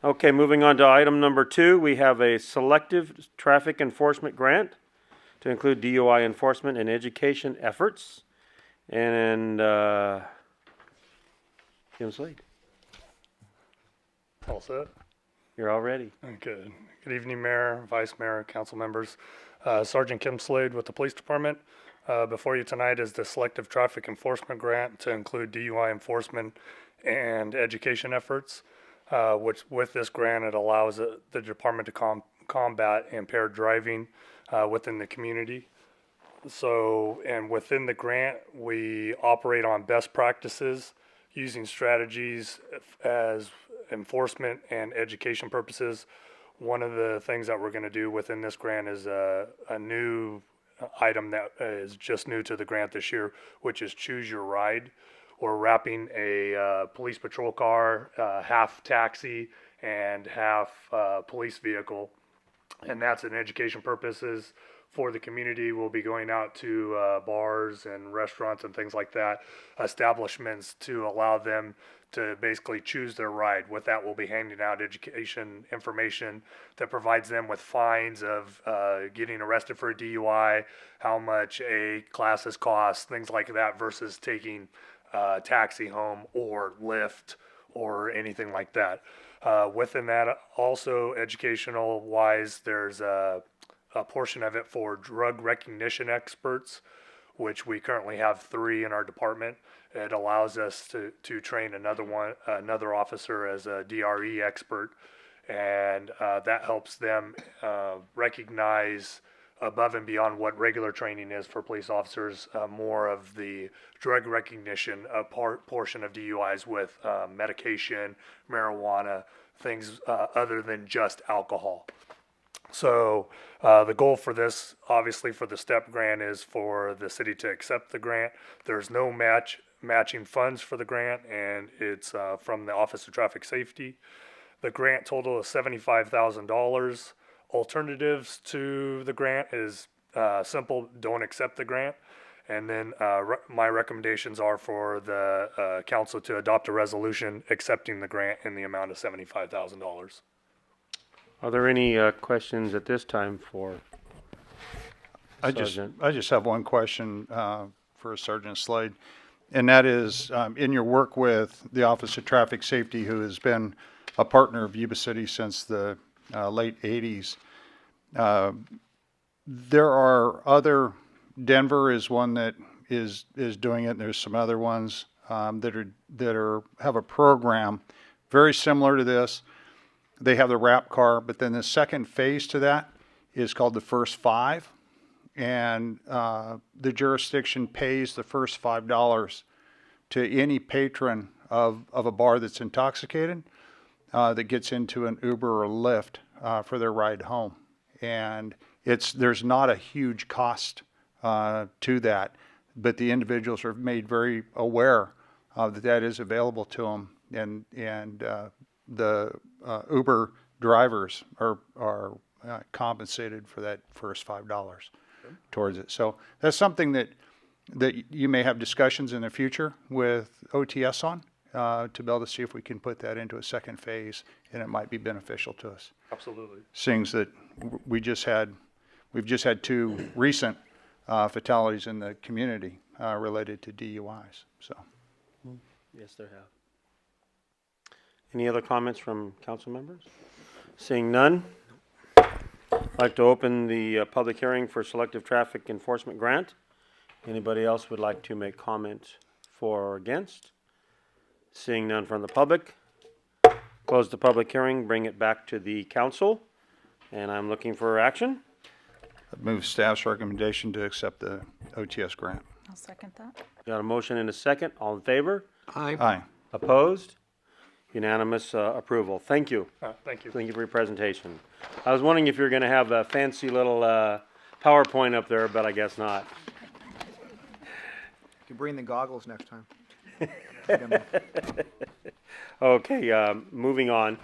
Okay, moving on to item number 2, we have a selective traffic enforcement grant to include DUI enforcement and education efforts. And Kim Slade, All set. you're all ready. Good. Good evening, Mayor, Vice Mayor, council members. Sergeant Kim Slade with the Police Department. Before you tonight is the Selective Traffic Enforcement Grant to include DUI enforcement and education efforts. Which with this grant, it allows the department to combat impaired driving within the community. So, and within the grant, we operate on best practices using strategies as enforcement and education purposes. One of the things that we're going to do within this grant is a new item that is just new to the grant this year, which is choose your ride. We're wrapping a police patrol car, half taxi and half police vehicle. And that's in education purposes for the community. We'll be going out to bars and restaurants and things like that, establishments, to allow them to basically choose their ride. With that, we'll be handing out education information that provides them with fines of getting arrested for a DUI, how much a classes cost, things like that, versus taking taxi home or Lyft or anything like that. Within that, also educational wise, there's a portion of it for drug recognition experts, which we currently have 3 in our department. It allows us to train another officer as a DRE expert, and that helps them recognize above and beyond what regular training is for police officers, more of the drug recognition portion of DUIs with medication, marijuana, things other than just alcohol. So the goal for this, obviously for the STEP grant, is for the city to accept the grant. There's no matching funds for the grant, and it's from the Office of Traffic Safety. The grant total is $75,000. Alternatives to the grant is simple: don't accept the grant. And then my recommendations are for the council to adopt a resolution accepting the grant in the amount of $75,000. Are there any questions at this time for Sergeant? I just have one question for Sergeant Slade, and that is in your work with the Office of Traffic Safety, who has been a partner of Yuba City since the late 80s. There are other, Denver is one that is doing it, and there's some other ones that have a program very similar to this. They have the wrap car, but then the second phase to that is called the First Five, and the jurisdiction pays the first $5 to any patron of a bar that's intoxicated that gets into an Uber or Lyft for their ride home. And there's not a huge cost to that, but the individuals are made very aware that is available to them, and the Uber drivers are compensated for that first $5 towards it. So that's something that you may have discussions in the future with OTS on, to be able to see if we can put that into a second phase, and it might be beneficial to us. Absolutely. Seeing that we've just had 2 recent fatalities in the community related to DUIs. So, Yes, there have. Any other comments from council members? Seeing none, I'd like to open the public hearing for selective traffic enforcement grant. Anybody else would like to make comment for or against? Seeing none from the public, close the public hearing, bring it back to the council, and I'm looking for action. I'd move staff's recommendation to accept the OTS grant. I'll second that. Got a motion and a second. All in favor? Aye. Opposed? Unanimous approval. Thank you. Thank you. Thank you for your presentation. I was wondering if you were going to have a fancy little PowerPoint up there, but I guess not. You can bring the goggles next time. Okay, moving on.